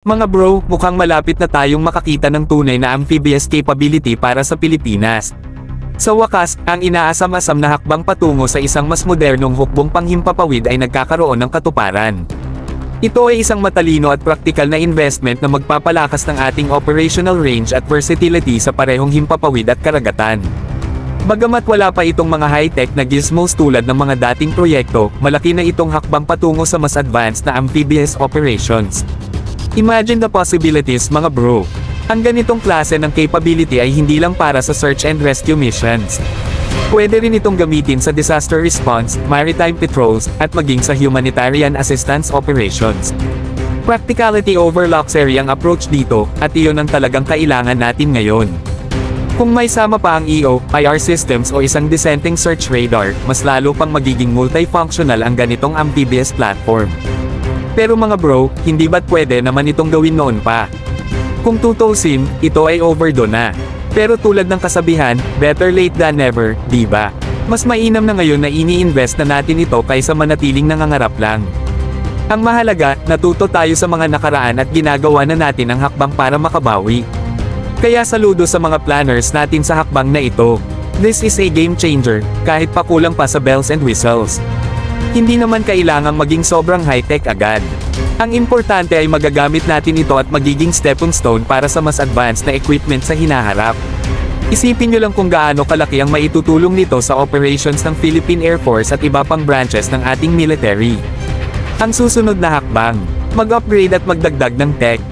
Mga bro, mukhang malapit na tayong makakita ng tunay na amphibious capability para sa Pilipinas. Sa wakas, ang inaasam-asam na hakbang patungo sa isang mas modernong hukbong panghimpapawid ay nagkakaroon ng katuparan. Ito ay isang matalino at praktikal na investment na magpapalakas ng ating operational range at versatility sa parehong himpapawid at karagatan. Bagamat wala pa itong mga high-tech na gizmos tulad ng mga dating proyekto, malaki na itong hakbang patungo sa mas advanced na amphibious operations. Imagine the possibilities mga bro. Ang ganitong klase ng capability ay hindi lang para sa search and rescue missions. Pwede rin itong gamitin sa disaster response, maritime patrols, at maging sa humanitarian assistance operations. Practicality over luxury ang approach dito, at iyon ang talagang kailangan natin ngayon. Kung may sama pa ang EO, IR systems o isang dissenting search radar, mas lalo pang magiging multifunctional ang ganitong amphibious platform. Pero mga bro, hindi ba't pwede naman itong gawin noon pa? Kung tutusin, ito ay overdone na. Pero tulad ng kasabihan, better late than never, di ba? Mas mainam na ngayon na ini-invest na natin ito kaysa manatiling nangangarap lang. Ang mahalaga, natuto tayo sa mga nakaraan at ginagawa na natin ang hakbang para makabawi. Kaya saludo sa mga planners natin sa hakbang na ito. This is a game changer, kahit pa kulang pa sa bells and whistles. Hindi naman kailangang maging sobrang high-tech agad. Ang importante ay magagamit natin ito at magiging stepping stone para sa mas advanced na equipment sa hinaharap. Isipin nyo lang kung gaano kalaki ang maitutulong nito sa operations ng Philippine Air Force at iba pang branches ng ating military. Ang susunod na hakbang, mag-upgrade at magdagdag ng tech.